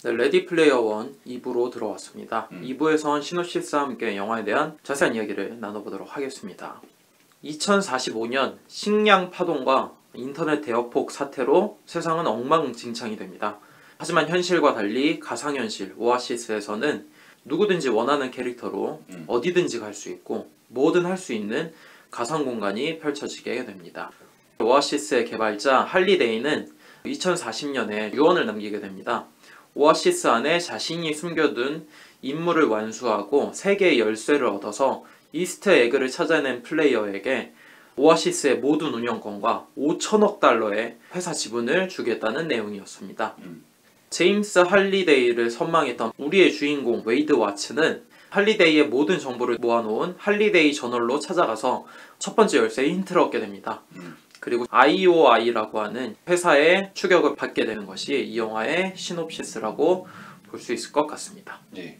네, 레디 플레이어 원 2부로 들어왔습니다. 2부에선 시놉시스와 함께 영화에 대한 자세한 이야기를 나눠보도록 하겠습니다. 2045년 식량 파동과 인터넷 대역폭 사태로 세상은 엉망진창이 됩니다. 하지만 현실과 달리 가상현실 오아시스에서는 누구든지 원하는 캐릭터로 어디든지 갈 수 있고 뭐든 할 수 있는 가상공간이 펼쳐지게 됩니다. 오아시스의 개발자 할리데이는 2040년에 유언을 남기게 됩니다. 오아시스 안에 자신이 숨겨둔 임무를 완수하고 3개의 열쇠를 얻어서 이스터 에그를 찾아낸 플레이어에게 오아시스의 모든 운영권과 5천억 달러의 회사 지분을 주겠다는 내용이었습니다. 제임스 할리데이를 선망했던 우리의 주인공 웨이드 와츠는 할리데이의 모든 정보를 모아놓은 할리데이 저널로 찾아가서 첫 번째 열쇠의 힌트를 얻게 됩니다. 그리고 IOI라고 하는 회사의 추격을 받게 되는 것이 이 영화의 시놉시스라고 볼 수 있을 것 같습니다. 네.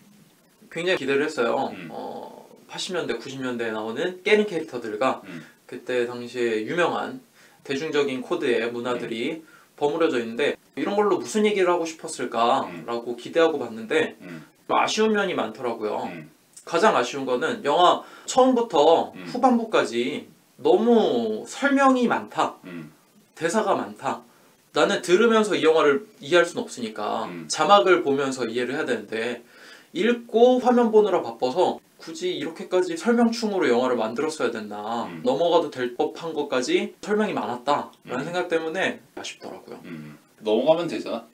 굉장히 기대를 했어요. 80년대, 90년대에 나오는 게임 캐릭터들과 그때 당시에 유명한 대중적인 코드의 문화들이 버무려져 있는데 이런 걸로 무슨 얘기를 하고 싶었을까라고 기대하고 봤는데 아쉬운 면이 많더라고요. 가장 아쉬운 거는 영화 처음부터 후반부까지 너무 설명이 많다. 대사가 많다. 나는 들으면서 이 영화를 이해할 수는 없으니까 자막을 보면서 이해를 해야 되는데 읽고 화면 보느라 바빠서 굳이 이렇게까지 설명충으로 영화를 만들었어야 됐나. 넘어가도 될 법한 것까지 설명이 많았다 라는 생각 때문에 아쉽더라고요. 넘어가면 되잖아.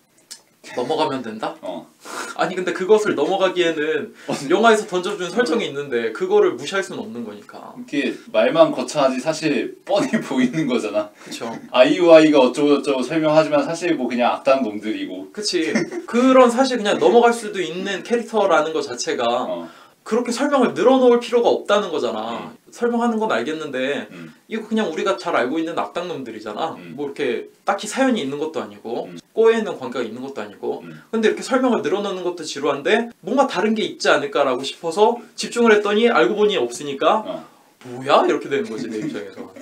넘어가면 된다? 어. 아니 근데 그것을 넘어가기에는 영화에서 던져준 설정이 있는데 그거를 무시할 수는 없는 거니까. 이렇게 말만 거창하지 사실 뻔히 보이는 거잖아. 그쵸. IUI가 어쩌고저쩌고 설명하지만 사실 뭐 그냥 악당 놈들이고. 그치. 그런 사실 그냥 넘어갈 수도 있는 캐릭터라는 것 자체가 그렇게 설명을 늘어놓을 필요가 없다는 거잖아. 설명하는 건 알겠는데 이거 그냥 우리가 잘 알고 있는 악당놈들이잖아. 뭐 이렇게 딱히 사연이 있는 것도 아니고 꼬여 있는 관계가 있는 것도 아니고 근데 이렇게 설명을 늘어놓는 것도 지루한데 뭔가 다른 게 있지 않을까라고 싶어서 집중을 했더니 알고 보니 없으니까 뭐야? 이렇게 되는 거지 내 입장에서.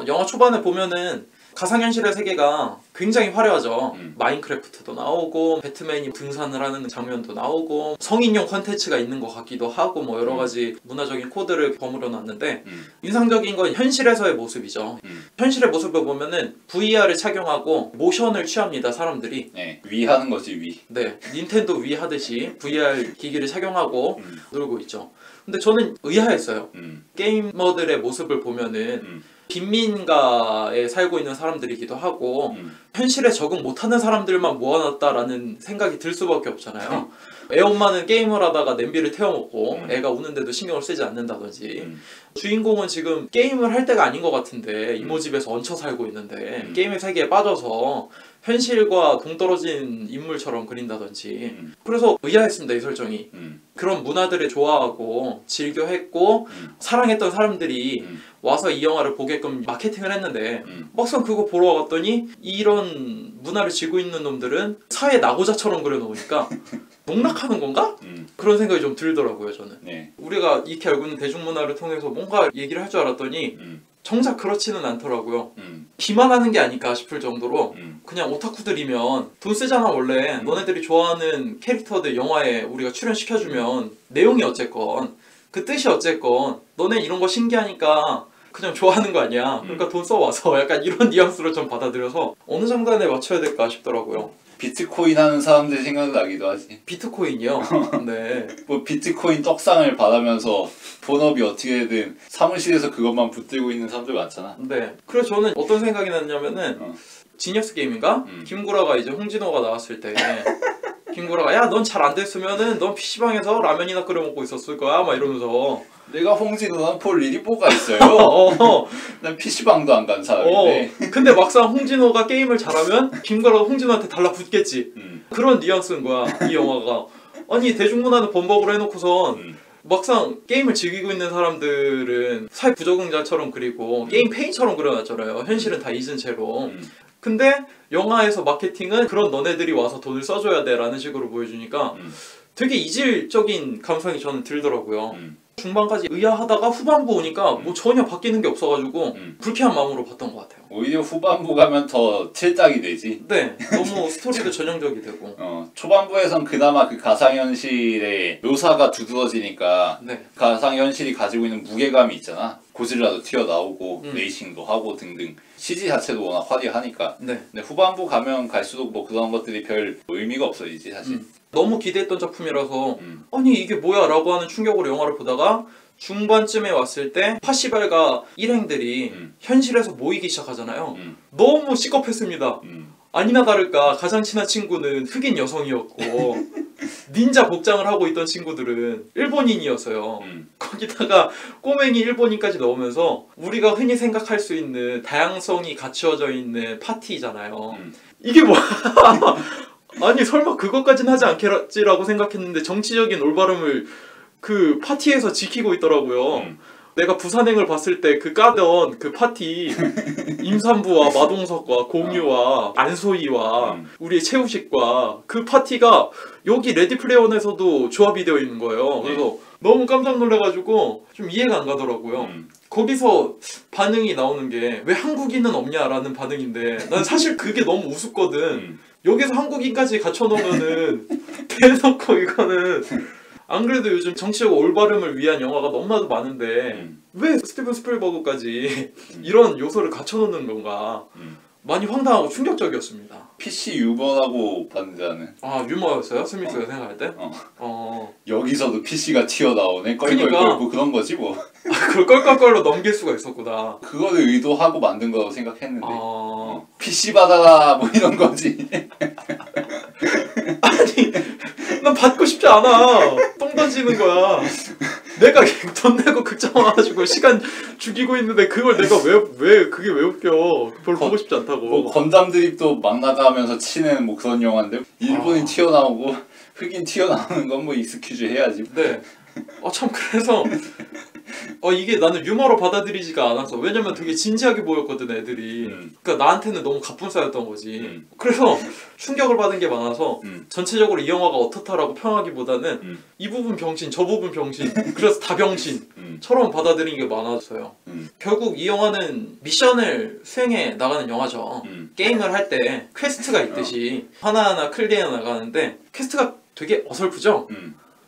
영화 초반에 보면은 가상현실의 세계가 굉장히 화려하죠. 마인크래프트도 나오고 배트맨이 등산을 하는 장면도 나오고 성인용 컨텐츠가 있는 것 같기도 하고 뭐 여러가지 문화적인 코드를 버무려 놨는데 인상적인 건 현실에서의 모습이죠. 현실의 모습을 보면은 VR을 착용하고 모션을 취합니다 사람들이. 네, 위 하는 거지 위. 네, 닌텐도 위 하듯이 VR 기기를 착용하고 놀고 있죠. 근데 저는 의아했어요. 게이머들의 모습을 보면은 빈민가에 살고 있는 사람들이기도 하고 현실에 적응 못하는 사람들만 모아놨다라는 생각이 들 수밖에 없잖아요. 애 엄마는 게임을 하다가 냄비를 태워먹고 애가 우는데도 신경을 쓰지 않는다든지 주인공은 지금 게임을 할 때가 아닌 것 같은데 이모 집에서 얹혀 살고 있는데 게임의 세계에 빠져서 현실과 동떨어진 인물처럼 그린다든지 그래서 의아했습니다 이 설정이. 그런 문화들을 좋아하고 즐겨했고 사랑했던 사람들이 와서 이 영화를 보게끔 마케팅을 했는데 막상 그거 보러 와봤더니 이런 문화를 쥐고 있는 놈들은 사회 낙오자처럼 그려놓으니까 농락하는 건가? 그런 생각이 좀 들더라고요 저는. 네. 우리가 익히 알고 있는 대중문화를 통해서 뭔가 얘기를 할 줄 알았더니 정작 그렇지는 않더라고요. 기만하는 게 아닐까 싶을 정도로 그냥 오타쿠들이면 돈 쓰잖아 원래. 너네들이 좋아하는 캐릭터들 영화에 우리가 출연시켜주면 내용이 어쨌건 그 뜻이 어쨌건 너네 이런 거 신기하니까 그냥 좋아하는 거 아니야. 그러니까 돈 써와서 약간 이런 뉘앙스로 좀 받아들여서 어느 장단에 맞춰야 될까 싶더라고요. 비트코인 하는 사람들이 생각나기도 하지. 비트코인이요? 네. 뭐 비트코인 떡상을 받으면서 본업이 어떻게든 사무실에서 그것만 붙들고 있는 사람들 많잖아. 네. 그래서 저는 어떤 생각이 났냐면은 지니어스 게임인가? 김구라가 이제 홍진호가 나왔을 때 김구라가 야 넌 잘 안 됐으면은 넌 PC방에서 라면이나 끓여 먹고 있었을 거야 막 이러면서 내가 홍진호는 볼 일이 뭐가 있어요? 난 PC방도 안 간 사람인데. 근데 막상 홍진호가 게임을 잘하면 김구라가 홍진호한테 달라붙겠지. 그런 뉘앙스인 거야 이 영화가. 아니 대중문화는 범벅으로 해놓고선 막상 게임을 즐기고 있는 사람들은 사회 부적응자처럼 그리고 게임 페인처럼 그려놨잖아요. 현실은 다 잊은 채로. 근데 영화에서 마케팅은 그런 너네들이 와서 돈을 써줘야 돼 라는 식으로 보여주니까 되게 이질적인 감성이 저는 들더라고요. 중반까지 의아하다가 후반부 오니까 뭐 전혀 바뀌는 게 없어가지고 불쾌한 마음으로 봤던 것 같아요. 오히려 후반부 가면 더 틀딱이 되지. 네, 너무 스토리도 전형적이 되고. 초반부에선 그나마 그 가상현실의 묘사가 두드러지니까 네. 가상현실이 가지고 있는 무게감이 있잖아. 고질라도 튀어나오고 레이싱도 하고 등등. CG 자체도 워낙 화려하니까. 네. 근데 후반부 가면 갈수록 뭐 그런 것들이 별 의미가 없어지지 사실. 너무 기대했던 작품이라서 아니 이게 뭐야 라고 하는 충격으로 영화를 보다가 중반쯤에 왔을 때 파시발과 일행들이 현실에서 모이기 시작하잖아요. 너무 시겁했습니다. 아니나 다를까 가장 친한 친구는 흑인 여성이었고 닌자 복장을 하고 있던 친구들은 일본인이었어요. 거기다가 꼬맹이 일본인까지 넣으면서 우리가 흔히 생각할 수 있는 다양성이 갖추어져 있는 파티잖아요. 이게 뭐야? 아니 설마 그것까진 하지 않겠지라고 생각했는데 정치적인 올바름을 그 파티에서 지키고 있더라고요. 내가 부산행을 봤을 때 그 까던 그 파티 임산부와 마동석과 공유와 안소희와 우리의 최우식과 그 파티가 여기 레디플레이원에서도 조합이 되어 있는 거예요. 그래서 너무 깜짝 놀라가지고 좀 이해가 안 가더라고요. 거기서 반응이 나오는 게 왜 한국인은 없냐라는 반응인데 난 사실 그게 너무 우습거든. 여기서 한국인까지 갖춰놓으면은 대놓고 이거는 안 그래도 요즘 정치적 올바름을 위한 영화가 너무나도 많은데 왜 스티븐 스필버그까지 이런 요소를 갖춰놓는 건가 많이 황당하고 충격적이었습니다. PC 유머라고 봤는데 아 유머였어요? 스미스가 생각할 때? 여기서도 PC가 튀어나오네 껄껄껄 그러니까. 뭐 그런 거지 뭐. 그걸 껄껄껄로 넘길 수가 있었구나. 그거를 의도하고 만든 거라고 생각했는데 PC 받아라 뭐 이런 거지. 아니 난 받고 싶지 않아. 똥 던지는 거야. 내가 돈 내고 극장 와가지고 시간 죽이고 있는데 그걸 내가 왜 그게 왜 웃겨. 별로 보고 싶지 않다고. 뭐 건담 드립도 막 나가면서 치는 뭐 그런 영화인데 일본인 튀어나오고 흑인 튀어나오는 건 뭐 익스큐즈 해야지. 네. 참 그래서 이게 나는 유머로 받아들이지가 않아서 왜냐면 되게 진지하게 보였거든 애들이. 그러니까 나한테는 너무 갑분싸였던 거지. 그래서 충격을 받은 게 많아서 전체적으로 이 영화가 어떻다라고 평하기보다는 이 부분 병신 저 부분 병신 그래서 다 병신처럼 받아들인 게 많았어요. 결국 이 영화는 미션을 수행해 나가는 영화죠. 게임을 할 때 퀘스트가 있듯이 하나하나 클리어 나가는데 퀘스트가 되게 어설프죠.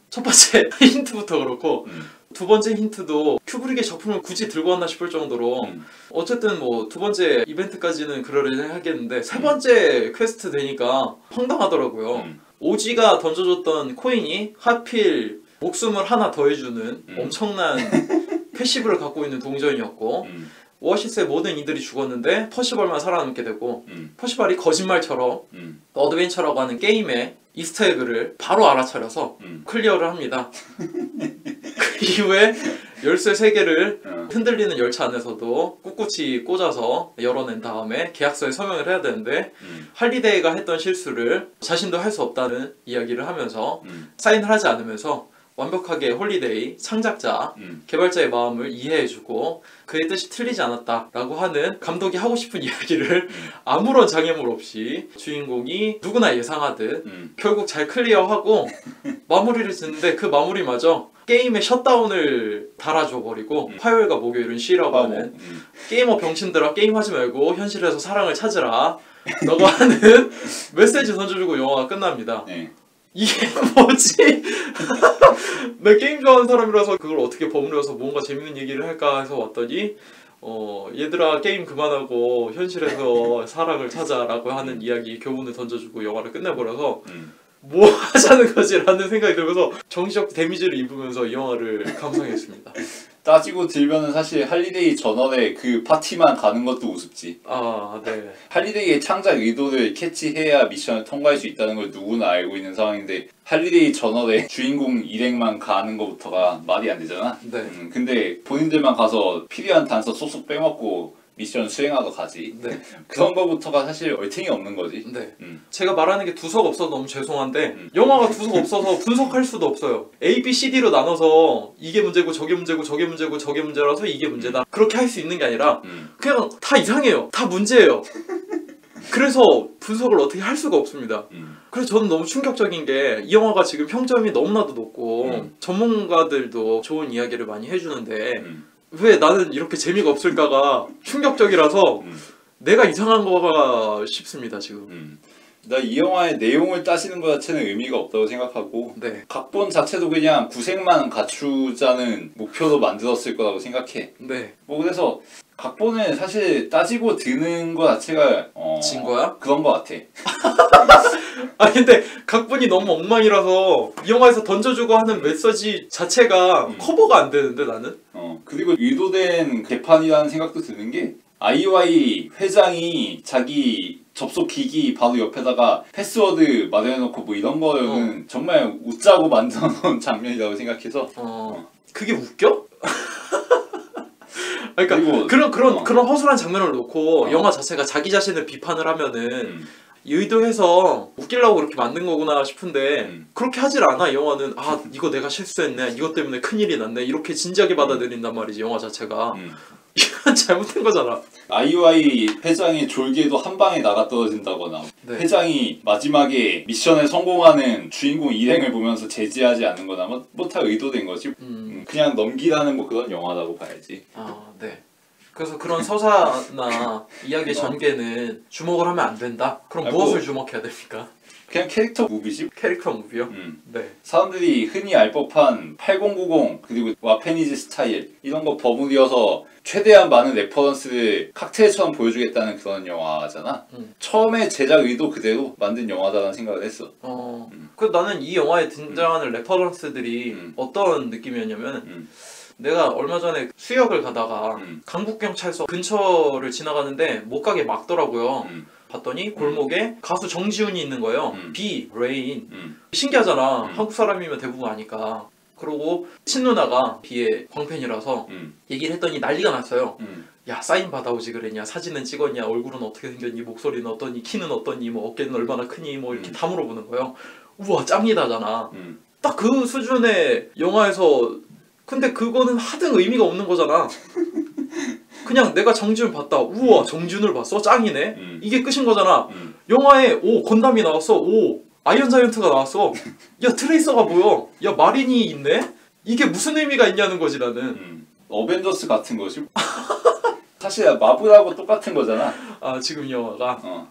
첫 번째 힌트부터 그렇고 두 번째 힌트도 큐브릭의 작품을 굳이 들고 왔나 싶을 정도로 어쨌든 뭐 두 번째 이벤트까지는 그러려니 하겠는데 세 번째 퀘스트 되니까 황당하더라고요. 오지가 던져줬던 코인이 하필 목숨을 하나 더해주는 엄청난 패시브를 갖고 있는 동전이었고 오아시스의 모든 이들이 죽었는데 퍼시벌만 살아남게 되고 퍼시벌이 거짓말처럼 어드벤처라고 하는 게임의 이스터에그를 바로 알아차려서 클리어를 합니다. 그 이후에 열쇠 3개를 흔들리는 열차 안에서도 꿋꿋이 꽂아서 열어낸 다음에 계약서에 서명을 해야 되는데 할리데이가 했던 실수를 자신도 할 수 없다는 이야기를 하면서 사인을 하지 않으면서 완벽하게 홀리데이 창작자, 개발자의 마음을 이해해주고 그의 뜻이 틀리지 않았다라고 하는 감독이 하고 싶은 이야기를 아무런 장애물 없이 주인공이 누구나 예상하듯 결국 잘 클리어하고 마무리를 짓는데 그 마무리마저 게임의 셧다운을 달아줘버리고 화요일과 목요일은 쉬라고 하는 게이머 병신들아 게임하지 말고 현실에서 사랑을 찾으라 라고 하는 메시지 던져주고 영화가 끝납니다. 이게 뭐지? 나 게임 좋아하는 사람이라서 그걸 어떻게 버무려서 뭔가 재밌는 얘기를 할까 해서 왔더니 얘들아 게임 그만하고 현실에서 사랑을 찾아라고 하는 이야기 교훈을 던져주고 영화를 끝내버려서 뭐 하자는 거지? 라는 생각이 들면서 정신적 데미지를 입으면서 이 영화를 감상했습니다. 따지고 들면은 사실 할리데이 전월에 그 파티만 가는 것도 우습지. 아, 네. 할리데이의 창작 의도를 캐치해야 미션을 통과할 수 있다는 걸 누구나 알고 있는 상황인데 할리데이 전월에 주인공 일행만 가는 것부터가 말이 안 되잖아. 네. 근데 본인들만 가서 필요한 단서 쏙쏙 빼먹고 미션 수행하러 가지. 네. 그런 거부터가 사실 얼탱이 없는 거지. 네. 제가 말하는 게 두석 없어서 너무 죄송한데 영화가 두석 없어서 분석할 수도 없어요. A, B, C, D로 나눠서 이게 문제고 저게 문제고 저게 문제고 저게 문제라서 이게 문제다. 그렇게 할 수 있는 게 아니라 그냥 다 이상해요. 다 문제예요. 그래서 분석을 어떻게 할 수가 없습니다. 그래서 저는 너무 충격적인 게 이 영화가 지금 평점이 너무나도 높고 전문가들도 좋은 이야기를 많이 해주는데 왜 나는 이렇게 재미가 없을까가 충격적이라서 내가 이상한 거가 싶습니다 지금. 나 이 영화의 내용을 따지는 것 자체는 의미가 없다고 생각하고 네. 각본 자체도 그냥 구색만 갖추자는 목표로 만들었을 거라고 생각해. 네. 뭐 그래서 각본을 사실 따지고 드는 거 자체가 진 거야? 그런 거 같아. 아 근데 각본이 너무 엉망이라서 이 영화에서 던져주고 하는 메시지 자체가 커버가 안 되는데 나는? 그리고 의도된 개판이라는 생각도 드는 게 IOI 회장이 자기 접속 기기 바로 옆에다가 패스워드 마련해놓고 뭐 이런 거는 정말 웃자고 만들어놓은 장면이라고 생각해서 그게 웃겨? 그러니까 그리고, 그런 허술한 장면을 놓고 영화 자체가 자기 자신을 비판을 하면은 의도해서 웃기려고 그렇게 만든 거구나 싶은데 그렇게 하질 않아. 이 영화는 아 이거 내가 실수했네, 이것 때문에 큰일이 났네, 이렇게 진지하게 받아들인단 말이지 영화 자체가. 이건 잘못된 거잖아. IOI 회장의 졸개도 한 방에 나가 떨어진다거나 네. 회장이 마지막에 미션에 성공하는 주인공 일행을 보면서 제지하지 않는 거나 뭐 다 의도된 거지. 그냥 넘기라는 뭐 그런 영화라고 봐야지. 아 네. 그래서 그런 서사나 이야기의 전개는 주목을 하면 안 된다. 그럼 무엇을 주목해야 됩니까? 그냥 캐릭터 무비지. 캐릭터 무비요? 네. 사람들이 흔히 알 법한 8090 그리고 와페니즈 스타일 이런 거 버무려서 최대한 많은 레퍼런스를 칵테일처럼 보여주겠다는 그런 영화잖아. 처음에 제작 의도 그대로 만든 영화다라는 생각을 했어. 그 나는 이 영화에 등장하는 레퍼런스들이 어떤 느낌이었냐면 내가 얼마 전에 수역을 가다가 강북경찰서 근처를 지나가는데 못 가게 막더라고요. 봤더니 골목에 가수 정지훈이 있는 거예요. 비, 레인. 신기하잖아. 한국 사람이면 대부분 아니까. 그러고 친누나가 비의 광팬이라서 얘기를 했더니 난리가 났어요. 야 사인 받아오지 그랬냐, 사진은 찍었냐, 얼굴은 어떻게 생겼니, 목소리는 어떠니, 키는 어떠니, 뭐 어깨는 얼마나 크니, 뭐 이렇게 다 물어보는 거예요. 우와 짱이다잖아. 딱 그 수준의 영화에서. 근데 그거는 하등 의미가 없는 거잖아. 그냥 내가 정지훈 봤다. 우와 정지훈을 봤어? 짱이네. 이게 끝인 거잖아. 영화에 오 건담이 나왔어. 오 아이언 자이언트가 나왔어. 야 트레이서가 보여. 야 마린이 있네. 이게 무슨 의미가 있냐는 거지 나는. 어벤져스 같은 거지. 사실 마블하고 똑같은 거잖아. 아 지금 이 영화가?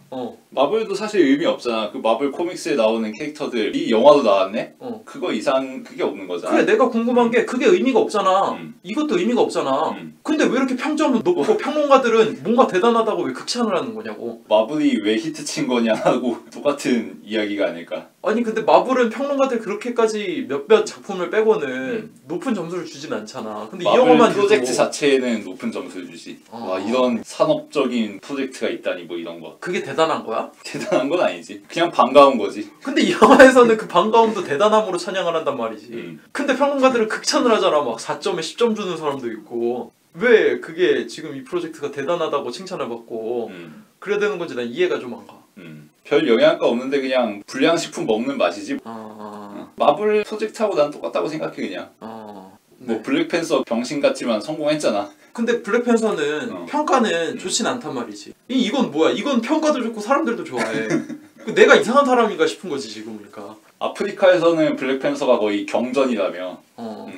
마블도 사실 의미 없잖아. 그 마블 코믹스에 나오는 캐릭터들이 영화도 나왔네? 그거 이상 그게 없는 거잖아. 그래 내가 궁금한 게 그게 의미가 없잖아. 이것도 의미가 없잖아. 근데 왜 이렇게 평점은 높고 평론가들은 뭔가 대단하다고 왜 극찬을 하는 거냐고. 마블이 왜 히트 친 거냐 하고 똑같은 이야기가 아닐까. 아니 근데 마블은 평론가들 그렇게까지 몇몇 작품을 빼고는 높은 점수를 주진 않잖아. 근데 이 영화만 프로젝트 유독... 자체에는 높은 점수를 주지. 와 이런 산업적인 프로젝트가 있다니 뭐 이런 거. 그게 대단한 거야? 대단한 건 아니지. 그냥 반가운 거지. 근데 이 영화에서는 그 반가움도 대단함으로 찬양을 한단 말이지. 근데 평론가들은 극찬을 하잖아. 막 4점에 10점 주는 사람도 있고. 왜 그게 지금 이 프로젝트가 대단하다고 칭찬을 받고 그래야 되는 건지 난 이해가 좀 안 가. 별 영양가 없는데 그냥 불량식품 먹는 맛이지. 마블 프로젝트하고 난 똑같다고 생각해 그냥. 네. 뭐 블랙팬서 병신 같지만 성공했잖아. 근데 블랙팬서는 평가는 좋진 않단 말이지. 이건 뭐야? 이건 평가도 좋고 사람들도 좋아해. 내가 이상한 사람인가 싶은 거지 지금 보니까. 아프리카에서는 블랙팬서가 거의 경전이라며.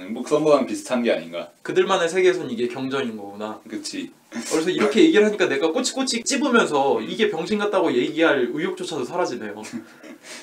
뭐 그런 거랑 비슷한 게 아닌가. 그들만의 세계에선 이게 경전인 거구나. 그치. 그래서 이렇게 얘기를 하니까 내가 꼬치꼬치 찝으면서 이게 병신 같다고 얘기할 의욕조차도 사라지네요.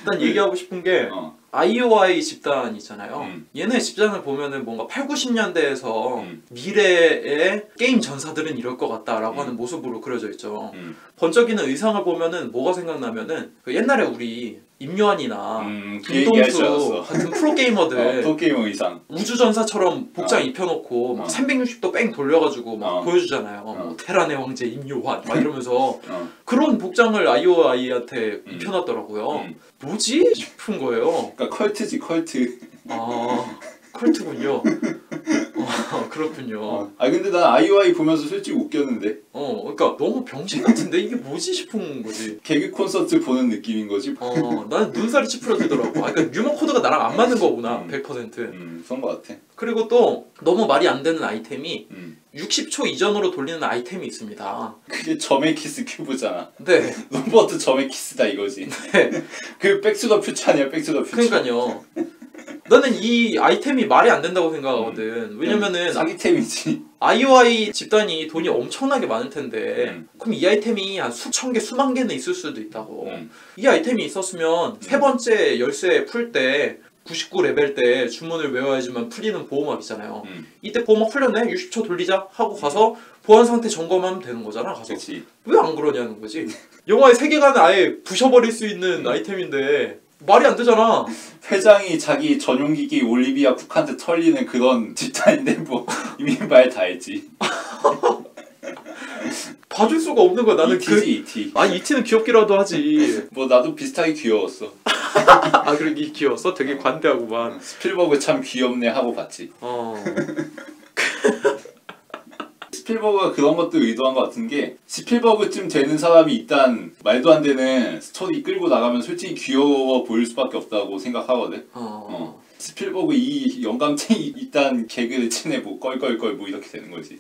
일단 얘기하고 싶은 게 IOI 집단 있잖아요. 얘네 집단을 보면은 뭔가 8, 90년대에서 미래의 게임 전사들은 이럴 것 같다라고 하는 모습으로 그려져 있죠. 번쩍이는 의상을 보면은 뭐가 생각나면은 그 옛날에 우리 임요한이나 김동수 같은 프로게이머들 프로게이머 의상 우주전사처럼 복장 입혀놓고 막 360도 뺑 돌려가지고 막 보여주잖아요. 뭐 테란의 왕제 임요한 막 이러면서 그런 복장을 IOI한테 입혀놨더라고요. 뭐지? 싶은 거예요. 그러니까 컬트지 컬트. 아 컬트군요. 그렇군요. 근데 난 아이오아이 보면서 솔직히 웃겼는데. 그러니까 너무 병신 같은데 이게 뭐지 싶은 거지. 개그 콘서트 보는 느낌인 거지. 나는 눈살이 찌푸려지더라고. 그러니까 유머 코드가 나랑 안 맞는 거구나. 100%. 그런 거 같아. 그리고 또 너무 말이 안 되는 아이템이 60초 이전으로 돌리는 아이템이 있습니다. 그게 점액키스 큐브잖아. 네. 로버트 점액키스다 이거지. 네. 그 백투더 퓨처 아니야, 백투더 퓨처. 그러니까요. 나는 이 아이템이 말이 안 된다고 생각하거든. 왜냐면은 사기템이지. 아이오아이 집단이 돈이 엄청나게 많을 텐데 그럼 이 아이템이 한 수천 개, 수만 개는 있을 수도 있다고. 이 아이템이 있었으면 세 번째 열쇠 풀 때 99레벨 때 주문을 외워야지만 풀리는 보호막 있잖아요. 이때 보호막 풀렸네? 60초 돌리자 하고 가서 보안 상태 점검하면 되는 거잖아. 가서 왜 안 그러냐는 거지. 영화의 세계관을 아예 부셔버릴 수 있는 아이템인데 말이 안 되잖아. 회장이 자기 전용기기 올리비아 쿡한테 털리는 그런 집단인데 뭐 이미 말 다 했지. 봐줄 수가 없는 거야. 나는 이티. 아니 이티는 귀엽기라도 하지. 뭐 나도 비슷하게 귀여웠어. 그러게 귀여웠어? 되게 관대하구만. 스필버그 참 귀엽네 하고 봤지. 스필버그가 그런 것도 의도한 것 같은 게 스필버그쯤 되는 사람이 일단 말도 안 되는 스토리 끌고 나가면 솔직히 귀여워 보일 수밖에 없다고 생각하거든. 스필버그 이 영감탱이 일단 개그를 치네 뭐 껄껄껄 뭐 이렇게 되는 거지.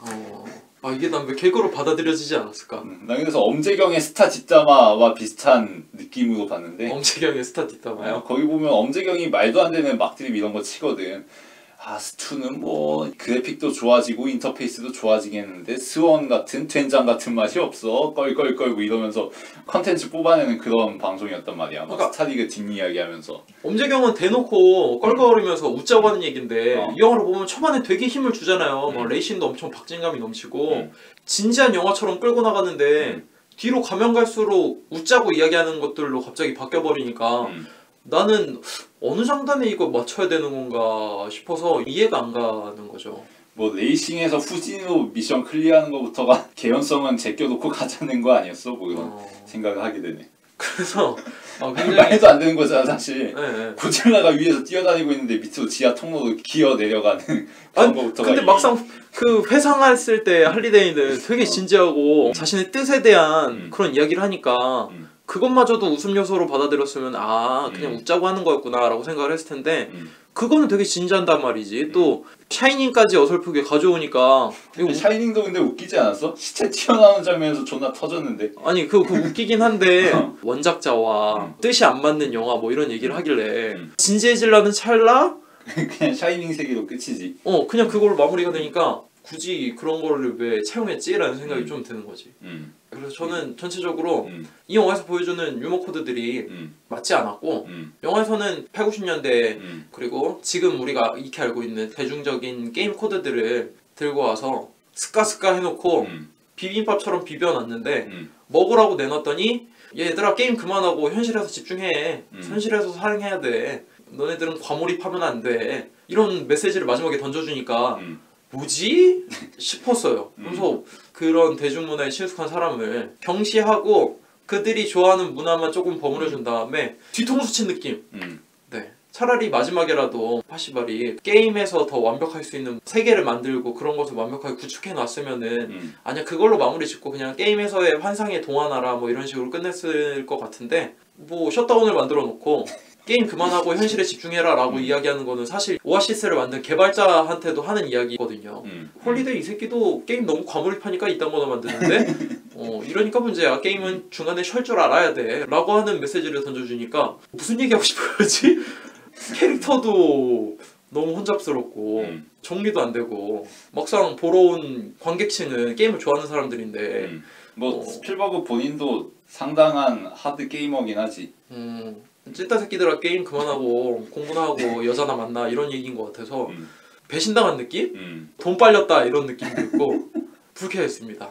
이게 난 왜 개그로 받아들여지지 않았을까? 나 그래서 엄재경의 스타 뒷담화와 비슷한 느낌으로 봤는데. 엄재경의 스타 뒷담화요? 거기 보면 엄재경이 말도 안 되는 막드립 이런 거 치거든. 스투는 뭐 그래픽도 좋아지고 인터페이스도 좋아지겠는데 스원 같은 된장 같은 맛이 없어 껄껄껄 뭐 이러면서 컨텐츠 뽑아내는 그런 방송이었단 말이야. 그러니까 스타리그 뒷이야기 하면서 엄재경은 대놓고 껄껄거리면서 웃자고 하는 얘긴데 이 영화를 보면 초반에 되게 힘을 주잖아요. 막 레이싱도 엄청 박진감이 넘치고 진지한 영화처럼 끌고 나가는데 뒤로 가면 갈수록 웃자고 이야기하는 것들로 갑자기 바뀌어버리니까 나는 어느 장단에 이거 맞춰야 되는 건가 싶어서 이해가 안 가는 거죠. 뭐 레이싱에서 후진으로 미션 클리어하는 것부터가 개연성은 제껴놓고 가자는 거 아니었어? 뭐 이런 생각을 하게 되네. 그래서 굉장히 말도 안 되는 거잖아 사실. 네. 고질라가 위에서 뛰어다니고 있는데 밑으로 지하 통로로 기어 내려가는 그런 거부터가. 근데 막상 그 회상했을 때 할리데이는 되게 진지하고 자신의 뜻에 대한 그런 이야기를 하니까 그것마저도 웃음 요소로 받아들였으면 그냥 웃자고 하는 거였구나 라고 생각을 했을 텐데 그거는 되게 진지한단 말이지. 또 샤이닝까지 어설프게 가져오니까 샤이닝도 근데 웃기지 않았어? 시체 튀어나오는 장면에서 존나 터졌는데. 아니 그 웃기긴 한데 원작자와 뜻이 안 맞는 영화 뭐 이런 얘기를 하길래 진지해지려는 찰나? 그냥 샤이닝 세계로 끝이지. 그냥 그걸로 마무리가 되니까 굳이 그런 거를 왜 채용했지? 라는 생각이 좀 드는 거지. 그래서 저는 전체적으로 이 영화에서 보여주는 유머 코드들이 맞지 않았고 영화에서는 8, 90년대 그리고 지금 우리가 익히 알고 있는 대중적인 게임 코드들을 들고 와서 스까스까 해놓고 비빔밥처럼 비벼놨는데 먹으라고 내놨더니 얘들아 게임 그만하고 현실에서 집중해. 현실에서 살행해야 돼. 너네들은 과몰입하면 안 돼. 이런 메시지를 마지막에 던져주니까 뭐지? 싶었어요. 그래서 그런 대중문화에 친숙한 사람을 경시하고 그들이 좋아하는 문화만 조금 버무려준 다음에 뒤통수 친 느낌. 네. 차라리 마지막에라도 파시발이 게임에서 더 완벽할 수 있는 세계를 만들고 그런 것을 완벽하게 구축해 놨으면은 아니야 그걸로 마무리 짓고 그냥 게임에서의 환상에 동화나라 뭐 이런 식으로 끝냈을 것 같은데 뭐 셧다운을 만들어 놓고 게임 그만하고 현실에 집중해라 라고 이야기하는 거는 사실 오아시스를 만든 개발자한테도 하는 이야기거든요. 홀리데이 이 새끼도 게임 너무 과몰입하니까 이딴 거나 만드는데 이러니까 문제야. 게임은 중간에 쉴 줄 알아야 돼 라고 하는 메시지를 던져주니까 무슨 얘기하고 싶은 거지? 캐릭터도 너무 혼잡스럽고 정리도 안 되고 막상 보러 온 관객층은 게임을 좋아하는 사람들인데 스필버그 본인도 상당한 하드 게이머긴 하지. 찐따 새끼들아 게임 그만하고 공부나 하고 여자나 만나 이런 얘기인 것 같아서 배신당한 느낌? 돈 빨렸다 이런 느낌도 있고 불쾌했습니다.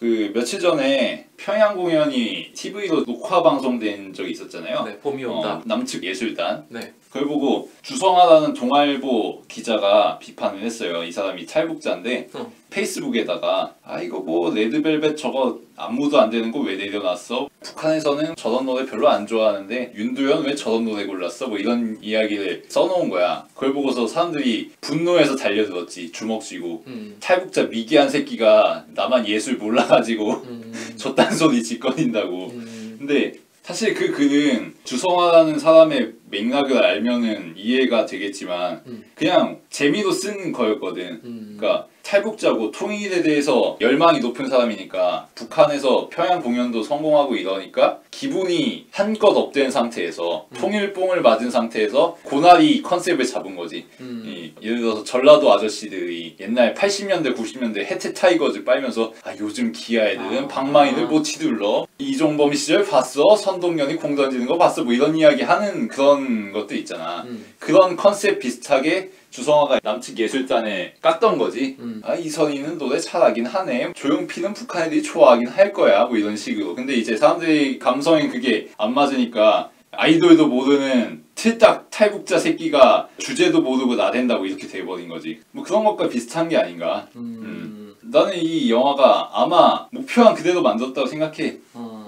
그 며칠 전에 평양 공연이 TV로 녹화 방송된 적이 있었잖아요. 네, 봄이 온다. 남측 예술단. 네. 그걸 보고 주성하라는 동아일보 기자가 비판을 했어요. 이 사람이 탈북자인데 페이스북에다가 이거 뭐 레드벨벳 저거 안무도 안 되는 거 왜 내려놨어? 북한에서는 저런 노래 별로 안 좋아하는데 윤두현 왜 저런 노래 골랐어? 뭐 이런 이야기를 써놓은 거야. 그걸 보고서 사람들이 분노해서 달려들었지. 주먹 쥐고 탈북자 미개한 새끼가 나만 예술 몰라가지고 저딴 소리 짓거린다고. 근데 사실 그 글은 주성화라는 사람의 맥락을 알면은 이해가 되겠지만 그냥 재미로 쓴 거였거든. 그러니까 탈북자고 통일에 대해서 열망이 높은 사람이니까 북한에서 평양 공연도 성공하고 이러니까 기분이 한껏 업된 상태에서 통일뽕을 맞은 상태에서 고나리 컨셉을 잡은 거지. 예를 들어서 전라도 아저씨들이 옛날 80년대 90년대 혜태 타이거즈 빨면서 요즘 기아 애들은 방망이를 못 휘둘러 이종범 시절 봤어? 선동연이 공 던지는 거 봤어? 뭐 이런 이야기 하는 그런 것도 있잖아. 그런 컨셉 비슷하게 주성화가 남측 예술단에 깠던 거지. 이선희는 노래 잘하긴 하네. 조용필은 북한 애들이 좋아하긴 할 거야. 뭐 이런 식으로. 근데 이제 사람들이 감성에 그게 안 맞으니까 아이돌도 모르는 틀딱 탈북자 새끼가 주제도 모르고 나댄다고 이렇게 돼버린 거지. 뭐 그런 것과 비슷한 게 아닌가. 나는 이 영화가 아마 목표한 그대로 만들었다고 생각해.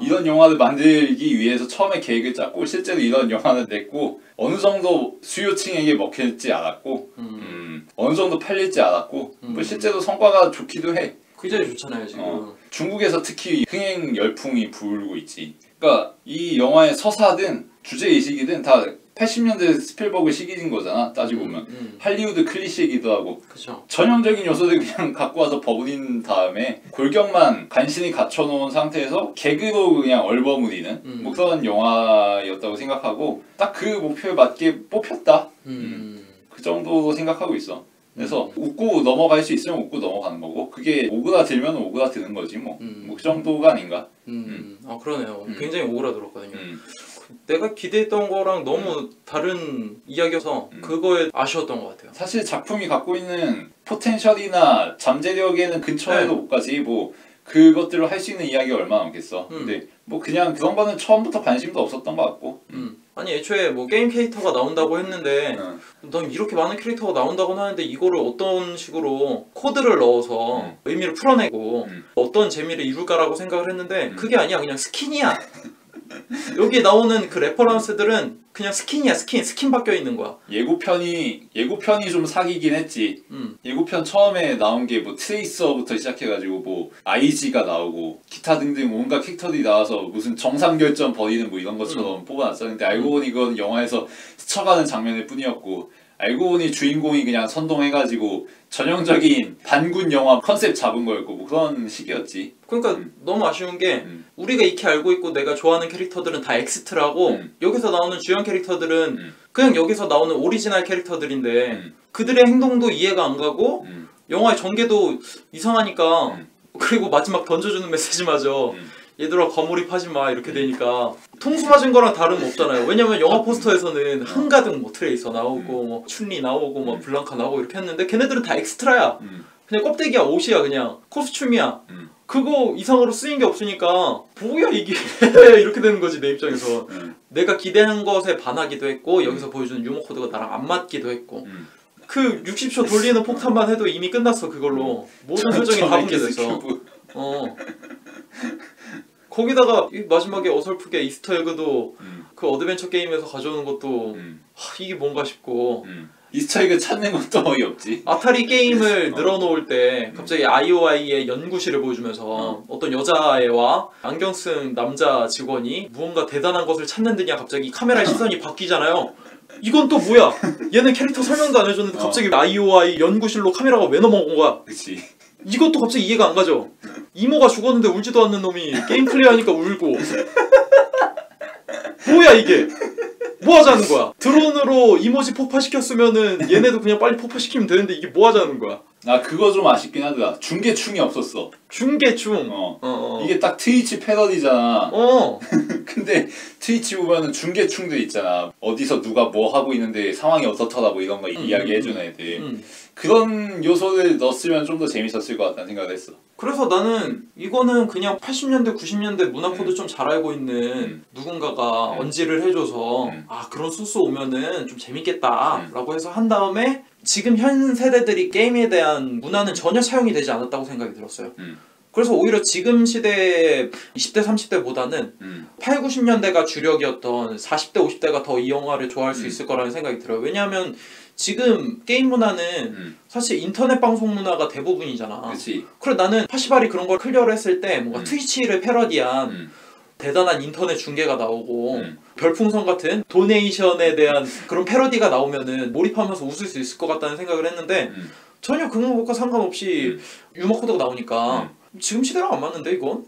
이런 영화를 만들기 위해서 처음에 계획을 짰고 실제로 이런 영화를 냈고 어느 정도 수요층에게 먹힐지 알았고 어느 정도 팔릴지 알았고 뭐 실제로 성과가 좋기도 해. 굉장히 좋잖아요 지금. 중국에서 특히 흥행 열풍이 불고 있지. 그러니까 이 영화의 서사든 주제의식이든 다 80년대 스필버그 시기인 거잖아. 따지고 보면 할리우드 클리셰이기도 하고 그쵸. 전형적인 요소들 그냥 갖고 와서 버무린 다음에 골격만 간신히 갖춰놓은 상태에서 개그로 그냥 얼버무리는 뭐 그런 영화였다고 생각하고 딱 그 목표에 맞게 뽑혔다. 그 정도로 생각하고 있어. 그래서 웃고 넘어갈 수 있으면 웃고 넘어가는 거고 그게 오그라들면 오그라드는 거지 뭐. 뭐 그 정도가 아닌가. 그러네요. 굉장히 오그라들었거든요. 내가 기대했던 거랑 너무 다른 이야기여서 그거에 아쉬웠던 것 같아요. 사실 작품이 갖고 있는 포텐셜이나 잠재력에는 근처에도 못 가지 뭐 그것들로 할 수 있는 이야기가 얼마나 많겠어. 근데 뭐 그냥 그런 거는 처음부터 관심도 없었던 것 같고. 아니 애초에 뭐 게임 캐릭터가 나온다고 했는데 넌 이렇게 많은 캐릭터가 나온다고는 하는데 이거를 어떤 식으로 코드를 넣어서 의미를 풀어내고 어떤 재미를 이룰까라고 생각을 했는데 그게 아니야. 그냥 스킨이야. 여기에 나오는 그 레퍼런스들은 그냥 스킨이야. 스킨 바뀌어 있는 거야. 예고편이 좀 사기긴 했지. 예고편 처음에 나온 게 뭐 트레이서부터 시작해가지고 뭐 IG가 나오고 기타 등등 온갖 캐릭터들이 나와서 무슨 정상결전 벌이는 뭐 이런 것처럼 뽑아놨었는데 알고 보니 이건 영화에서 스쳐가는 장면일 뿐이었고 알고 보니 주인공이 그냥 선동해가지고 전형적인 반군 영화 컨셉 잡은 거였고 뭐 그런 식이었지. 그러니까 너무 아쉬운 게 우리가 익히 알고 있고 내가 좋아하는 캐릭터들은 다 엑스트라고 여기서 나오는 주연 캐릭터들은 그냥 여기서 나오는 오리지널 캐릭터들인데 그들의 행동도 이해가 안 가고 영화의 전개도 이상하니까 그리고 마지막 던져주는 메시지마저 얘들아 과몰입하지 마 이렇게 되니까 통수 맞은 거랑 다름없잖아요. 왜냐면 영화 포스터에서는 한가득 뭐 트레이서 나오고 뭐 춘리 나오고 뭐 블랑카 나오고 이렇게 했는데 걔네들은 다 엑스트라야. 그냥 껍데기야 옷이야 그냥 코스튬이야. 그거 이상으로 쓰인 게 없으니까 뭐야 이게 이렇게 되는 거지 내 입장에서. 내가 기대한 것에 반하기도 했고 여기서 보여주는 유머 코드가 나랑 안 맞기도 했고 그 60초 돌리는 폭탄만 해도 이미 끝났어 그걸로. 모든 설정이 다 붕괴됐어. 거기다가 마지막에 어설프게 이스터에그도 그 어드벤처 게임에서 가져오는 것도 이게 뭔가 싶고 이스터에그 찾는 것도 어이없지. 아타리 게임을 늘어놓을 때 갑자기 IOI의 연구실을 보여주면서 어떤 여자애와 안경 쓴 남자 직원이 무언가 대단한 것을 찾는 듯냐 갑자기 카메라의 시선이 바뀌잖아요. 이건 또 뭐야? 얘는 캐릭터 설명도 안 해줬는데 갑자기 IOI 연구실로 카메라가 왜 넘어온 거야? 그치. 이것도 갑자기 이해가 안 가죠. 이모가 죽었는데 울지도 않는 놈이 게임 플레이하니까 울고 뭐야 이게? 뭐 하자는 거야? 드론으로 이모지 폭파시켰으면은 얘네도 그냥 빨리 폭파시키면 되는데 이게 뭐 하자는 거야? 아 그거 좀 아쉽긴 하더라. 중계충이 없었어. 중계충. 이게 딱 트위치 패러디잖아. 어. 근데 트위치 보면은 중계충들 있잖아. 어디서 누가 뭐 하고 있는데 상황이 어떻더라 뭐 이런 거 이야기해주는 애들. 그런 요소를 넣었으면 좀 더 재밌었을 것 같다는 생각을 했어. 그래서 나는 이거는 그냥 80년대 90년대 문화 코드 좀 잘 알고 있는 누군가가 언지를 해줘서 아 그런 소스 오면은 좀 재밌겠다 라고 해서 한 다음에 지금 현 세대들이 게임에 대한 문화는 전혀 차용이 되지 않았다고 생각이 들었어요. 그래서 오히려 지금 시대 20대 30대보다는 8, 90년대가 주력이었던 40대 50대가 더 이 영화를 좋아할 수 있을 거라는 생각이 들어요. 왜냐하면 지금 게임 문화는 사실 인터넷 방송 문화가 대부분이잖아. 그렇지. 그래 나는 파시발이 그런 걸 클리어를 했을 때 뭔가 트위치를 패러디한 대단한 인터넷 중계가 나오고 별풍선 같은 도네이션에 대한 그런 패러디가 나오면은 몰입하면서 웃을 수 있을 것 같다는 생각을 했는데 전혀 그런 것과 상관없이 유머 코드가 나오니까 지금 시대랑 안 맞는데 이건?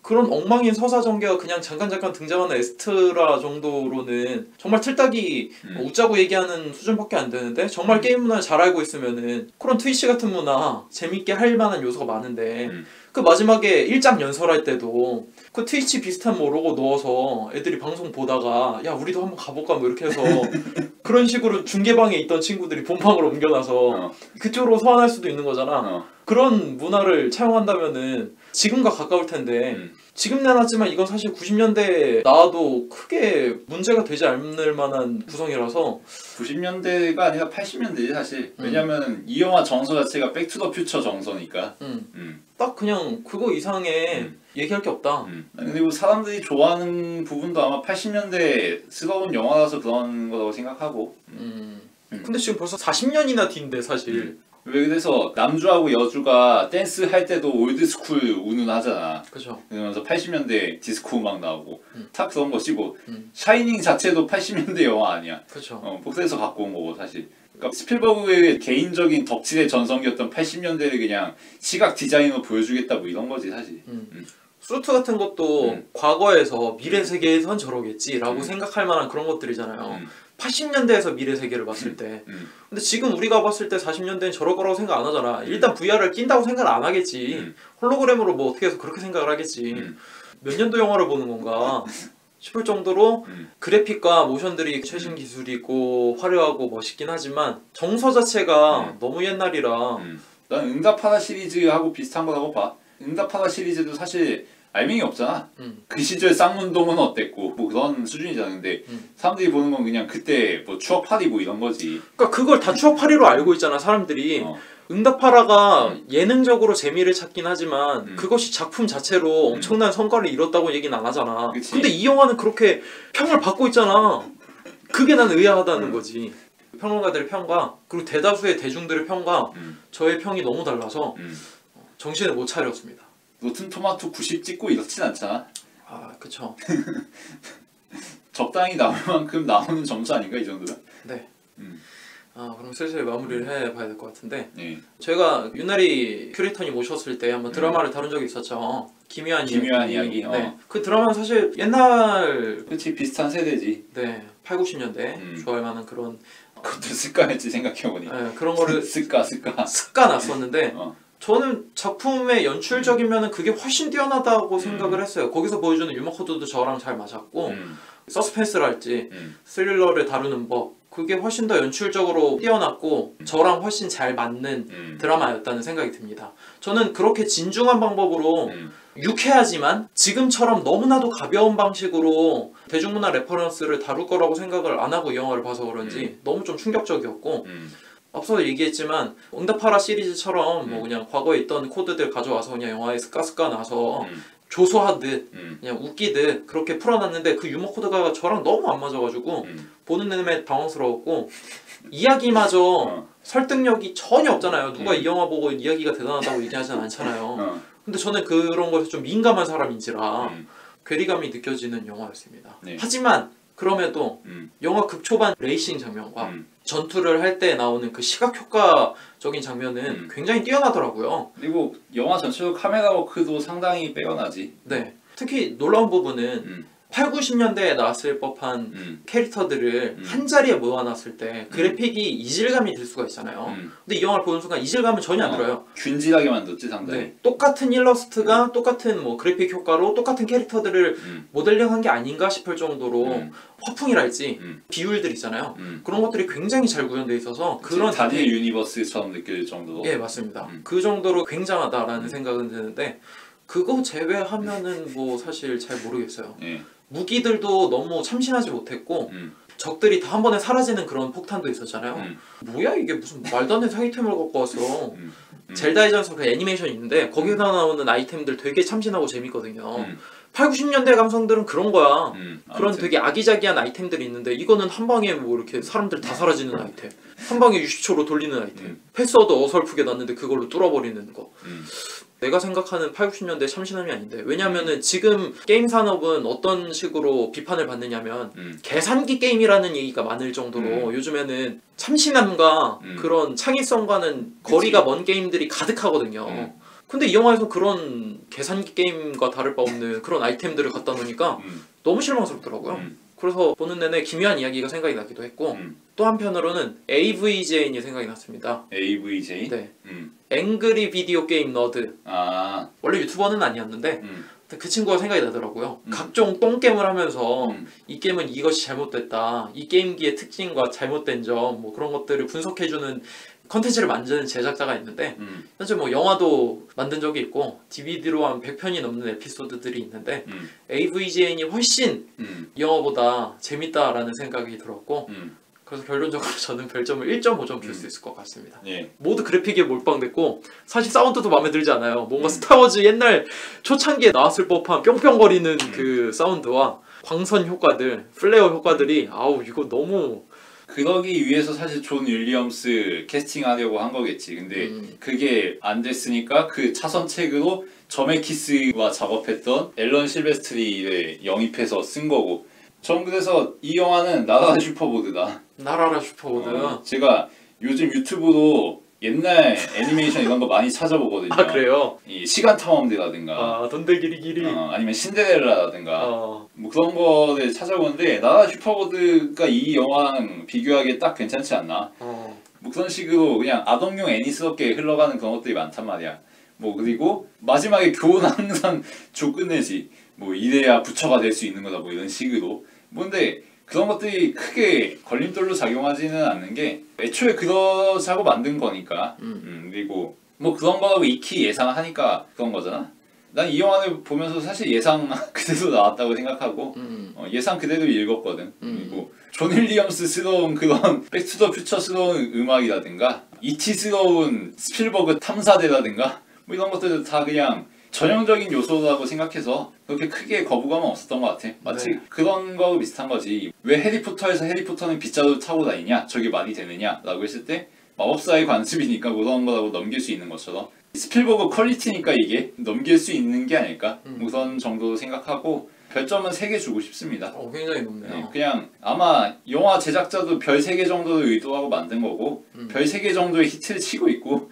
그런 엉망인 서사 전개가 그냥 잠깐 등장하는 에스트라 정도로는 정말 틀딱이 웃자고 얘기하는 수준밖에 안 되는데 정말 게임 문화를 잘 알고 있으면은 그런 트위치 같은 문화 재밌게 할 만한 요소가 많은데 그 마지막에 일장 연설할 때도 그 트위치 비슷한 뭐 로고 넣어서 애들이 방송 보다가 야 우리도 한번 가볼까 뭐 이렇게 해서 그런 식으로 중계방에 있던 친구들이 본방으로 옮겨놔서 그쪽으로 소환할 수도 있는 거잖아. 그런 문화를 차용한다면은 지금과 가까울 텐데 지금 내놨지만 이건 사실 90년대 나와도 크게 문제가 되지 않을 만한 구성이라서 90년대가 아니라 80년대지 사실. 왜냐면 이 영화 정서 자체가 백투더퓨처 정서니까. 딱 그냥 그거 이상의 얘기할 게 없다. 그리고 사람들이 좋아하는 부분도 아마 80년대스러운 영화라서 그런 거라고 생각하고. 근데 지금 벌써 40년이나 뒤인데 사실. 왜 그래서 남주하고 여주가 댄스 할 때도 올드스쿨 운운하잖아. 그죠. 그러면서 80년대 디스코 음악 나오고 다 그런 것이고 샤이닝 자체도 80년대 영화 아니야. 그죠. 복사해서 갖고 온 거고 사실. 그러니까 스필버그의 개인적인 덕질의 전성기였던 80년대를 그냥 시각 디자인으로 보여주겠다 뭐 이런 거지 사실. 수트 같은 것도 과거에서 미래 세계에선 저러겠지라고 생각할 만한 그런 것들이잖아요. 80년대에서 미래 세계를 봤을 때. 근데 지금 우리가 봤을 때 40년대는 저럴 거라고 생각 안 하잖아. 일단 VR을 낀다고 생각을 안 하겠지. 홀로그램으로 뭐 어떻게 해서 그렇게 생각을 하겠지. 몇 년도 영화를 보는 건가 싶을 정도로 그래픽과 모션들이 최신 기술이고 화려하고 멋있긴 하지만 정서 자체가 너무 옛날이라 난 응답하라 시리즈하고 비슷한 거라고 봐. 응답하라 시리즈도 사실 알맹이 없잖아. 그 시절 쌍문동은 어땠고 뭐 그런 수준이잖아. 근데 사람들이 보는 건 그냥 그때 뭐 추억팔이 뭐 이런 거지. 그러니까 그걸 다 추억팔이로 알고 있잖아 사람들이. 응답하라가 예능적으로 재미를 찾긴 하지만 그것이 작품 자체로 엄청난 성과를 이뤘다고 얘기는 안 하잖아. 그치. 근데 이 영화는 그렇게 평을 받고 있잖아. 그게 난 의아하다는 거지. 평론가들의 평과 그리고 대다수의 대중들의 평과 저의 평이 너무 달라서 정신을 못 차렸습니다. 로튼 토마토 90 찍고 이렇진 않잖아. 아 그쵸. 적당히 나올 만큼 나오는 점수 아닌가 이 정도면? 네. 그럼 슬슬 마무리를 해봐야 될 것 같은데 네. 저희가 윤나리 큐레이터님 오셨을 때 한번 드라마를 다룬 적이 있었죠. 기묘한 이야기. 네. 그 드라마는 사실 옛날 그렇지 비슷한 세대지. 네 8, 90년대 좋아할 만한 그런 그것도 습관했지 생각해보니. 네, 그런 거를 습관 났었는데 저는 작품의 연출적인 면은 그게 훨씬 뛰어나다고 생각을 했어요. 거기서 보여주는 유머 코드도 저랑 잘 맞았고 서스펜스랄지 스릴러를 다루는 법 그게 훨씬 더 연출적으로 뛰어났고 저랑 훨씬 잘 맞는 드라마였다는 생각이 듭니다. 저는 그렇게 진중한 방법으로 유쾌하지만 지금처럼 너무나도 가벼운 방식으로 대중문화 레퍼런스를 다룰 거라고 생각을 안 하고 이 영화를 봐서 그런지 너무 좀 충격적이었고 앞서 얘기했지만 응답하라 시리즈처럼 뭐 그냥 과거에 있던 코드들 가져와서 그냥 영화에 스까스까 나서 조소하듯 그냥 웃기듯 그렇게 풀어놨는데 그 유머 코드가 저랑 너무 안 맞아가지고 보는 내내 당황스러웠고 이야기마저 설득력이 전혀 없잖아요. 누가 이 영화 보고 이야기가 대단하다고 얘기하진 않잖아요. 근데 저는 그런 것에 좀 민감한 사람인지라 괴리감이 느껴지는 영화였습니다. 네. 하지만 그럼에도 영화 극초반 레이싱 장면과 전투를 할 때 나오는 그 시각 효과적인 장면은 굉장히 뛰어나더라고요. 그리고 영화 전체로 카메라 워크도 상당히 빼어나지. 네. 특히 놀라운 부분은 8, 90년대에 나왔을 법한 캐릭터들을 한 자리에 모아놨을 때 그래픽이 이질감이 들 수가 있잖아요. 근데 이 영화를 보는 순간 이질감은 전혀 안 들어요. 균질하게 만들었지 상당히. 네. 똑같은 일러스트가 똑같은 뭐 그래픽 효과로 똑같은 캐릭터들을 모델링한 게 아닌가 싶을 정도로 화풍이랄지 비율들 있잖아요. 그런 것들이 굉장히 잘 구현돼 있어서 그런 다들 유니버스처럼 느낄 정도로. 예, 맞습니다. 그 정도로 굉장하다라는 생각은 드는데 그거 제외하면은 뭐 사실 잘 모르겠어요. 예. 무기들도 너무 참신하지 못했고 적들이 다 한 번에 사라지는 그런 폭탄도 있었잖아요. 뭐야 이게 무슨 말도 안 되는 사기템을 갖고 와서 젤다의 전설 그 애니메이션이 있는데 거기서 나오는 아이템들 되게 참신하고 재밌거든요. 8, 90년대 감성들은 그런 거야. 그런 아무튼. 되게 아기자기한 아이템들이 있는데 이거는 한 방에 뭐 이렇게 사람들 다 사라지는 아이템, 한 방에 60초로 돌리는 아이템, 패스워드 어설프게 놨는데 그걸로 뚫어버리는 거. 내가 생각하는 8, 90년대 참신함이 아닌데 왜냐면은 지금 게임 산업은 어떤 식으로 비판을 받느냐면 계산기 게임이라는 얘기가 많을 정도로 요즘에는 참신함과 그런 창의성과는 거리가 먼 게임들이 가득하거든요. 근데 이 영화에서 그런 계산기 게임과 다를 바 없는 그런 아이템들을 갖다 놓으니까 너무 실망스럽더라고요. 그래서 보는 내내 기묘한 이야기가 생각이 나기도 했고 또 한편으로는 AVJN이 생각이 났습니다. AVJ? 네. 앵그리 비디오 게임 너드. 아. 원래 유튜버는 아니었는데 그 친구가 생각이 나더라고요. 각종 똥게임을 하면서 이 게임은 이것이 잘못됐다. 이 게임기의 특징과 잘못된 점 뭐 그런 것들을 분석해주는 컨텐츠를 만드는 제작자가 있는데 현재 뭐 영화도 만든 적이 있고 DVD로 한 100편이 넘는 에피소드들이 있는데 AVGN이 훨씬 이 영화보다 재밌다라는 생각이 들었고 그래서 결론적으로 저는 별점을 1.5점 줄 수 있을 것 같습니다. 예. 모두 그래픽에 몰빵됐고 사실 사운드도 마음에 들지 않아요. 뭔가 스타워즈 옛날 초창기에 나왔을 법한 뿅뿅거리는 그 사운드와 광선 효과들, 플레어 효과들이 아우 이거 너무 그러기 위해서 사실 존 윌리엄스 캐스팅하려고 한 거겠지. 근데 그게 안 됐으니까 그 차선책으로 저메키스와 작업했던 앨런 실베스트리를 영입해서 쓴 거고. 전 그래서 이 영화는 나라라 슈퍼보드다. 나라라 슈퍼보드. 제가 요즘 유튜브로 옛날 애니메이션 이런 거 많이 찾아보거든요. 아 그래요? 이 시간 탐험대라든가 아 돈데기리기리 아니면 신데렐라라든가 뭐 그런 거를 찾아보는데 나라라 슈퍼보드가 이 영화랑 비교하기에 딱 괜찮지 않나? 뭐 그런 식으로 그냥 아동용 애니스럽게 흘러가는 그런 것들이 많단 말이야. 뭐 그리고 마지막에 교훈 항상 줘 끝내지. 뭐 이래야 부처가 될 수 있는 거다 뭐 이런 식으로. 뭔데 그런 것들이 크게 걸림돌로 작용하지는 않는 게 애초에 그러자고 만든 거니까. 그리고 뭐 그런 거라고 익히 예상하니까 그런 거잖아. 난 이 영화를 보면서 사실 예상 그대로 나왔다고 생각하고 예상 그대로 읽었거든. 그리고 존 윌리엄스스러운 그런 백투더퓨처스러운 음악이라든가 이티스러운 스필버그 탐사대라든가 뭐 이런 것들도 다 그냥 전형적인 요소라고 생각해서 그렇게 크게 거부감은 없었던 것 같아. 마치 네. 그런 거 비슷한 거지. 왜 해리포터에서 해리포터는 빗자루 타고 다니냐? 저게 말이 되느냐? 라고 했을 때 마법사의 관습이니까 그런 거라고 넘길 수 있는 것처럼 스필버그 퀄리티니까 이게 넘길 수 있는 게 아닐까? 우선 정도로 생각하고 별점은 3개 주고 싶습니다. 굉장히 높네요. 네, 그냥 아마 영화 제작자도 별 3개 정도를 의도하고 만든 거고 별 3개 정도의 히트를 치고 있고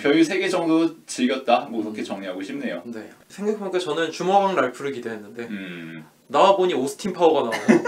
별 3개 정도 즐겼다 뭐 그렇게 정리하고 싶네요. 네. 생각해보니까 저는 주먹왕 랄프를 기대했는데 나와보니 오스틴 파워가 나와요.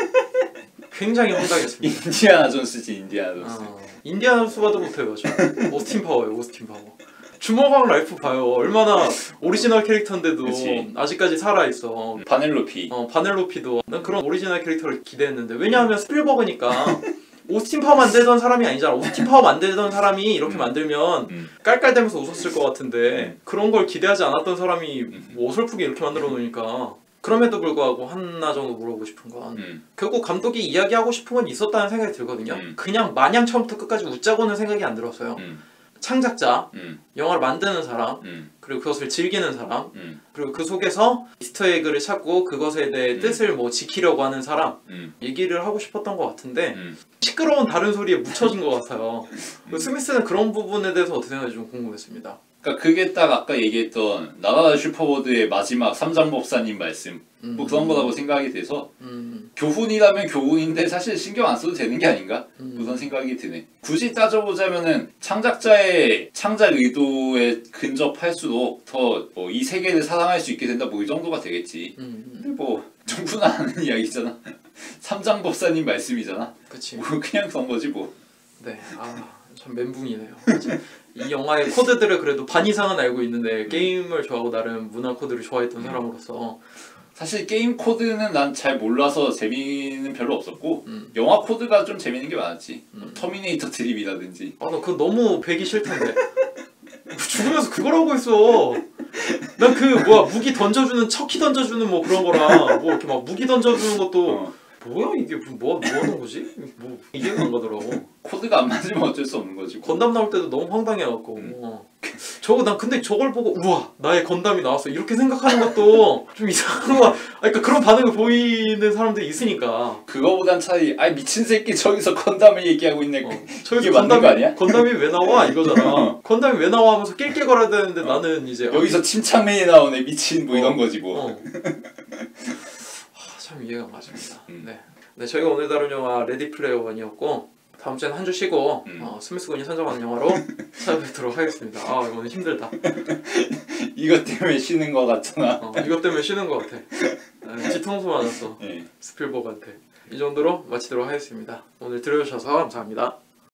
굉장히 황당했습니다. 인디아나 존스지 인디아나 존스. 인디아나 존스 봐도 못해요. 저. 오스틴 파워예요. 오스틴 파워. 주먹왕 랄프 봐요. 얼마나 오리지널 캐릭터인데도 그치. 아직까지 살아있어. 바넬로피. 바넬로피도 난 그런 오리지널 캐릭터를 기대했는데 왜냐하면 스필버그니까 오스틴 파워 만들던 사람이 아니잖아. 오스틴 파워 만들던 사람이 이렇게 만들면 깔깔대면서 웃었을 것 같은데 그런 걸 기대하지 않았던 사람이 뭐 어설프게 이렇게 만들어 놓으니까 그럼에도 불구하고 하나 정도 물어보고 싶은 건 결국 감독이 이야기하고 싶은 건 있었다는 생각이 들거든요. 그냥 마냥 처음부터 끝까지 웃자고는 생각이 안 들었어요. 창작자, 영화를 만드는 사람, 그리고 그것을 즐기는 사람, 그리고 그 속에서 이스터에그를 찾고 그것에 대해 뜻을 뭐 지키려고 하는 사람 얘기를 하고 싶었던 것 같은데 시끄러운 다른 소리에 묻혀진 것 같아요. 스미스는 그런 부분에 대해서 어떻게 생각하는지 좀 궁금했습니다. 그러니까 그게 딱 아까 얘기했던 나라라 슈퍼보드의 마지막 삼장법사님 말씀 뭐 그런 거라고 생각이 돼서 교훈이라면 교훈인데 사실 신경 안 써도 되는 게 아닌가? 그런 생각이 드네. 굳이 따져보자면은 창작자의 창작 의도에 근접할수록 더 이 세계를 사랑할 수 있게 된다 뭐 이 정도가 되겠지. 근데 뭐 누구나 아는 이야기잖아. 삼장법사님 말씀이잖아. 그치. 뭐 그냥 그런 거지 뭐. 네, 참 멘붕이네요. 이 영화의 코드들을 그래도 반 이상은 알고 있는데 게임을 좋아하고 나름 문화 코드를 좋아했던 사람으로서 사실 게임 코드는 난 잘 몰라서 재미는 별로 없었고 영화 코드가 좀 재밌는 게 많았지. 터미네이터 드립이라든지. 나 그거 너무 배기 싫던데. 죽으면서 그걸 하고 있어. 난 그 무기 던져주는 척키 던져주는 뭐 그런 거랑 뭐 이렇게 막 무기 던져주는 것도 뭐야 이게 뭐 하는 거지? 뭐 이해가 안 가더라고. 코드가 안 맞으면 어쩔 수 없는 거지. 건담 나올 때도 너무 황당해갖고 난 근데 저걸 보고 우와 나의 건담이 나왔어 이렇게 생각하는 것도 좀 이상한 거야. 그러니까 그런 반응을 보이는 사람들이 있으니까. 그거보단 차라리 미친 새끼 저기서 건담을 얘기하고 있네. 저기서 이게 맞는 거 아니야? 건담이 왜 나와 이거잖아. 건담이 왜 나와 하면서 낄낄거려야 되는데 나는 이제 여기서 침착맨이 나오네 미친 뭐 이런 거지 뭐. 참 이해가 안 맞습니다. 네, 저희가 오늘 다룬 영화 레디 플레이어 원이었고 다음 주에는 한 주 쉬고 스미스 군이 선정한 영화로 찾아뵙도록 하겠습니다. 이거 오늘 힘들다. 이것 때문에 쉬는 거 같잖아. 이것 때문에 쉬는 거 같아. 뒤통수 맞았어. 스필버그한테. 이 정도로 마치도록 하겠습니다. 오늘 들어주셔서 감사합니다.